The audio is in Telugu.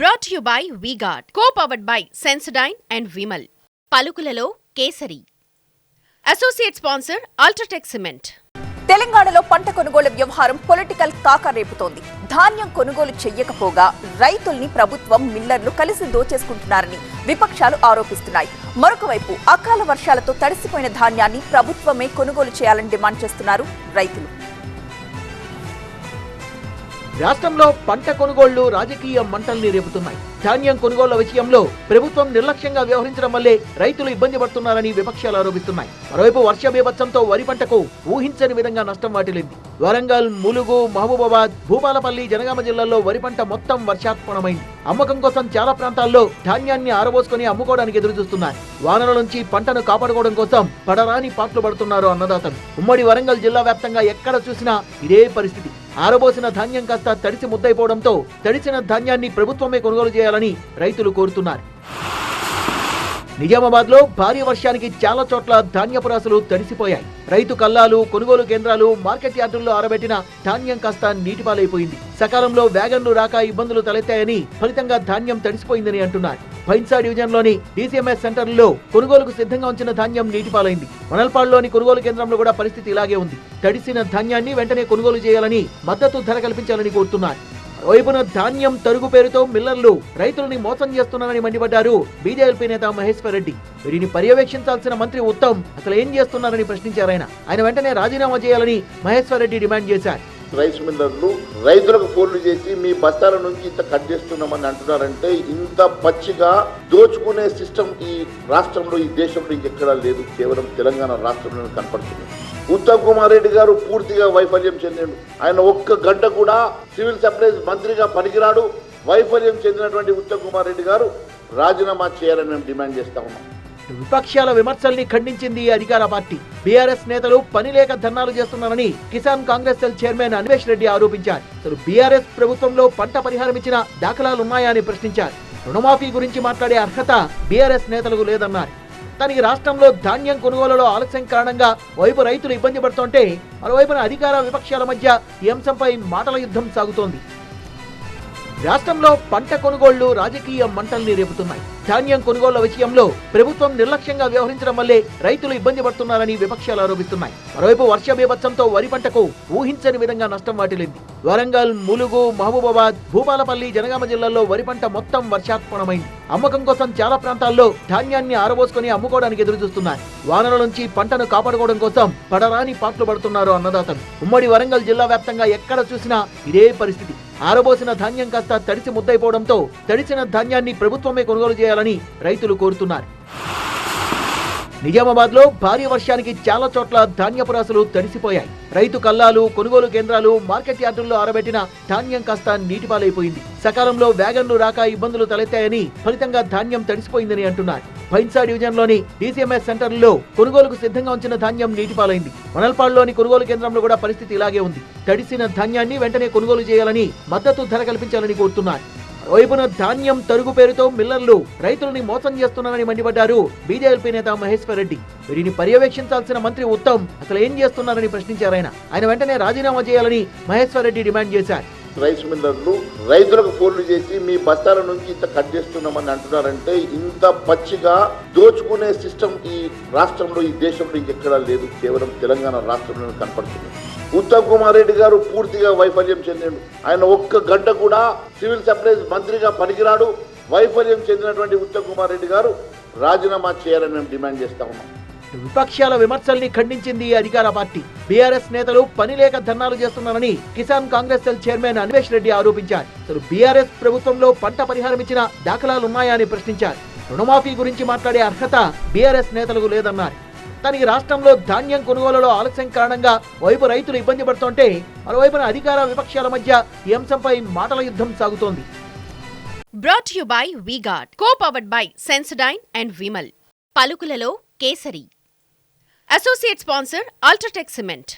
Brought to you by V-Guard, co-powered by Sensodyne and Vimal. పలుకులలో kesari. Associate sponsor Ultratech Cement. తెలంగాణలో పంట కొనుగోలు వ్యవహారం పొలిటికల్ కాక రేపుతోంది. ధాన్యం కొనుగోలు చెయ్యకపోగా రైతుల్ని ప్రభుత్వం మిల్లర్లు కలిసి దోచేసుకుంటున్నారని విపక్షాలు ఆరోపిస్తున్నాయి. మరొక వైపు అకాల వర్షాలతో తడిసిపోయిన ధాన్యాన్ని ప్రభుత్వమే కొనుగోలు చేయాలని డిమాండ్ చేస్తున్నారు రైతులు. రాష్ట్రంలో పంట కొనుగోళ్లు రాజకీయ మంటల్ని రేపుతున్నాయి. ధాన్యం కొనుగోళ్ల విషయంలో ప్రభుత్వం నిర్లక్ష్యంగా వ్యవహరించడం వల్లే రైతులు ఇబ్బంది పడుతున్నారని విపక్షాలు ఆరోపిస్తున్నాయి. మరోవైపు వర్ష బీభత్సంతో వరి పంటకు ఊహించని విధంగా నష్టం వాటిల్లింది. వరంగల్, ములుగు, మహబూబాబాద్, భూపాలపల్లి, జనగామ జిల్లాల్లో వరి పంట మొత్తం వర్షాత్మకమైంది. అమ్మకం కోసం చాలా ప్రాంతాల్లో ధాన్యాన్ని ఆరబోసుకుని అమ్ముకోవడానికి ఎదురు చూస్తున్నారు. వానల నుంచి పంటను కాపాడుకోవడం కోసం పడరాని పాట్లు పడుతున్నారు అన్నదాతలు. ఉమ్మడి వరంగల్ జిల్లా వ్యాప్తంగా ఎక్కడ చూసినా ఇదే పరిస్థితి. ఆరబోసిన ధాన్యం కాస్త తడిసి ముద్దైపోవడంతో తడిసిన ధాన్యాన్ని ప్రభుత్వమే కొనుగోలు చేయాలని రైతులు కోరుతున్నారు. నిజామాబాద్ లో భారీ వర్షానికి చాలా చోట్ల ధాన్యపు రాసులు తడిసిపోయాయి. రైతు కల్లాలు, కొనుగోలు కేంద్రాలు, మార్కెట్ యార్డుల్లో ఆరబెట్టిన ధాన్యం కాస్త నీటిపాలైపోయింది. సకాలంలో వ్యాగన్లు రాక ఇబ్బందులు తలెత్తాయని, ఫలితంగా ధాన్యం తడిసిపోయిందని అంటున్నారు. భైన్సా డివిజన్ లోని డీసీఎంఎస్ సెంటర్లో కొనుగోలుకు సిద్ధంగా ఉంచిన ధాన్యం నీటిపాలైంది. మనల్పాడులోని కొనుగోలు కేంద్రంలో కూడా పరిస్థితి ఇలాగే ఉంది. తడిసిన ధాన్యాన్ని వెంటనే కొనుగోలు చేయాలని, మద్దతు ధర కల్పించాలని కోరుతున్నారు. వైపున ధాన్యం తరుగు పేరుతో మిల్లర్లు రైతులని మోసం చేస్తున్నారని మండిపడ్డారు బీజేపీ నేత మహేశ్వర్ రెడ్డి. వీరిని పర్యవేక్షించాల్సిన మంత్రి ఉత్తమ్ అసలు ఏం చేస్తున్నారని ప్రశ్నించారు. ఆయన వెంటనే రాజీనామా చేయాలని మహేశ్వర్ రెడ్డి డిమాండ్ చేశారు. రైస్ మిల్లర్లు రైతులకు ఫోన్లు చేసి మీ బస్తాల నుంచి ఇంత కట్ చేస్తున్నామని అంటున్నారంటే ఇంత పచ్చిగా దోచుకునే సిస్టమ్ ఈ రాష్ట్రంలో, ఈ దేశంలో ఇంకెక్కడా లేదు. కేవలం తెలంగాణ రాష్ట్రంలో కనపడుతుంది. ఉత్తమ్ కుమార్ రెడ్డి గారు పూర్తిగా వైఫల్యం చెందాడు. ఆయన ఒక్క గంట కూడా సివిల్ సప్లైస్ మంత్రిగా పనికిరాడు. వైఫల్యం చెందినటువంటి ఉత్తమ్ కుమార్ రెడ్డి గారు రాజీనామా చేయాలని మేము డిమాండ్ చేస్తా ఉన్నాం. విపక్షాల విమర్శల్ని ఖండించింది అధికార పార్టీ. బీఆర్ఎస్ నేతలు పనిలేక ధర్నాలు చేస్తున్నారని కిసాన్ కాంగ్రెస్ సెల్ చైర్మన్ అన్వేష్ రెడ్డి ఆరోపించారు. అసలు బీఆర్ఎస్ ప్రభుత్వంలో పంట పరిహారం ఇచ్చిన దాఖలాలున్నాయా అని ప్రశ్నించారు. రుణమాఫీ గురించి మాట్లాడే అర్హత బీఆర్ఎస్ నేతలకు లేదన్నారు. దానికి రాష్ట్రంలో ధాన్యం కొనుగోలులో ఆలస్యం కారణంగా వైపు రైతులు ఇబ్బంది పడుతుంటే, మరోవైపున అధికార విపక్షాల మధ్య ఈ అంశంపై మాటల యుద్ధం సాగుతోంది. రాష్ట్రంలో పంట కొనుగోళ్లు రాజకీయ మంటల్ని రేపుతున్నాయి. ధాన్యం కొనుగోళ్ల విషయంలో ప్రభుత్వం నిర్లక్ష్యంగా వ్యవహరించడం వల్లే రైతులు ఇబ్బంది పడుతున్నారని విపక్షాలు ఆరోపిస్తున్నాయి. మరోవైపు వర్ష బీభత్సంతో వరి పంటకు ఊహించని విధంగా నష్టం వాటిల్లింది. వరంగల్, ములుగు, మహబూబాబాద్, భూపాలపల్లి, జనగామ జిల్లాల్లో వరి పంట మొత్తం వర్షాత్మకమైంది. అమ్మకం కోసం చాలా ప్రాంతాల్లో ధాన్యాన్ని ఆరబోసుకుని అమ్ముకోవడానికి ఎదురు చూస్తున్నారు. వానల నుంచి పంటను కాపాడుకోవడం కోసం పడరాని పాట్లు పడుతున్నారు అన్నదాతలు. ఉమ్మడి వరంగల్ జిల్లా వ్యాప్తంగా ఎక్కడ చూసినా ఇదే పరిస్థితి. ఆరబోసిన ధాన్యం కాస్త తడిసి ముద్దైపోవడంతో తడిసిన ధాన్యాన్ని ప్రభుత్వమే కొనుగోలు చేయాలని రైతులు కోరుతున్నారు. నిజామాబాద్ లో భారీ వర్షానికి చాలా చోట్ల ధాన్యపు రాసులు తడిసిపోయాయి. రైతు కల్లాలు, కొనుగోలు కేంద్రాలు, మార్కెట్ యార్డుల్లో ఆరబెట్టిన ధాన్యం కాస్త నీటిపాలైపోయింది. సకాలంలో వ్యాగన్లు రాక ఇబ్బందులు తలెత్తాయని, ఫలితంగా ధాన్యం తడిసిపోయిందని అంటున్నారు. భైన్సా డివిజన్ లోని డీసీఎంఎస్ సెంటర్లో కొనుగోలుకు సిద్ధంగా ఉంచిన ధాన్యం నీటిపాలైంది. మనల్పాడులోని కొనుగోలు కేంద్రంలో కూడా పరిస్థితి ఇలాగే ఉంది. తడిసిన ధాన్యాన్ని వెంటనే కొనుగోలు చేయాలని, మద్దతు ధర కల్పించాలని కోరుతున్నారు. వైపున ధాన్యం తరుగు పేరుతో మిల్లర్లు రైతులని మోసం చేస్తున్నారని మండిపడ్డారు బీజేపీ నేత మహేశ్వర్ రెడ్డి. వీరిని పర్యవేక్షించాల్సిన మంత్రి ఉత్తమ్ అసలు ఏం చేస్తున్నారని ప్రశ్నించారు. ఆయన వెంటనే రాజీనామా చేయాలని మహేశ్వర్ రెడ్డి డిమాండ్ చేశారు. రైస్ మిల్లర్లు రైతులకు ఫోన్లు చేసి మీ బస్తాల నుంచి ఇంత కట్ చేస్తున్నామని అంటున్నారంటే ఇంత పచ్చిగా దోచుకునే సిస్టమ్ ఈ రాష్ట్రంలో, ఈ దేశంలో ఇంకెక్కడా లేదు. కేవలం తెలంగాణ రాష్ట్రంలో కనపడుతుంది. ఉత్తమ్ కుమార్ రెడ్డి గారు పూర్తిగా వైఫల్యం చెందాడు. ఆయన ఒక్క గంట కూడా సివిల్ సప్లైస్ మంత్రిగా పనికిరాడు. వైఫల్యం చెందినటువంటి ఉత్తమ్ కుమార్ రెడ్డి గారు రాజీనామా చేయాలని మేము డిమాండ్ చేస్తా ఉన్నాం. విపక్షాల విమర్శల్ని ఖండించింది అధికార పార్టీ. బీఆర్ఎస్ నేతలు పనిలేక ధర్నాలు చేస్తున్నారని కిసాన్ కాంగ్రెస్ సెల్ చైర్మన్ అన్వేష్ రెడ్డి ఆరోపించారు. అసలు బీఆర్ఎస్ ప్రభుత్వంలో పంట పరిహారం ఇచ్చిన దాఖలాలున్నాయా అని ప్రశ్నించారు. రుణమాఫీ గురించి మాట్లాడే అర్హత బీఆర్ఎస్ నేతలకు లేదన్నారు. దానికి రాష్ట్రంలో ధాన్యం కొనుగోలులో ఆలస్యం కారణంగా వైపు రైతులు ఇబ్బంది పడుతుంటే, మరోవైపున అధికార విపక్షాల మధ్య ఈ అంశంపై మాటల యుద్ధం సాగుతోంది. Brought to you by V-Guard, co-powered by Sensodyne and Vimal. పలుకులలో kesari. Associate sponsor Ultratech Cement.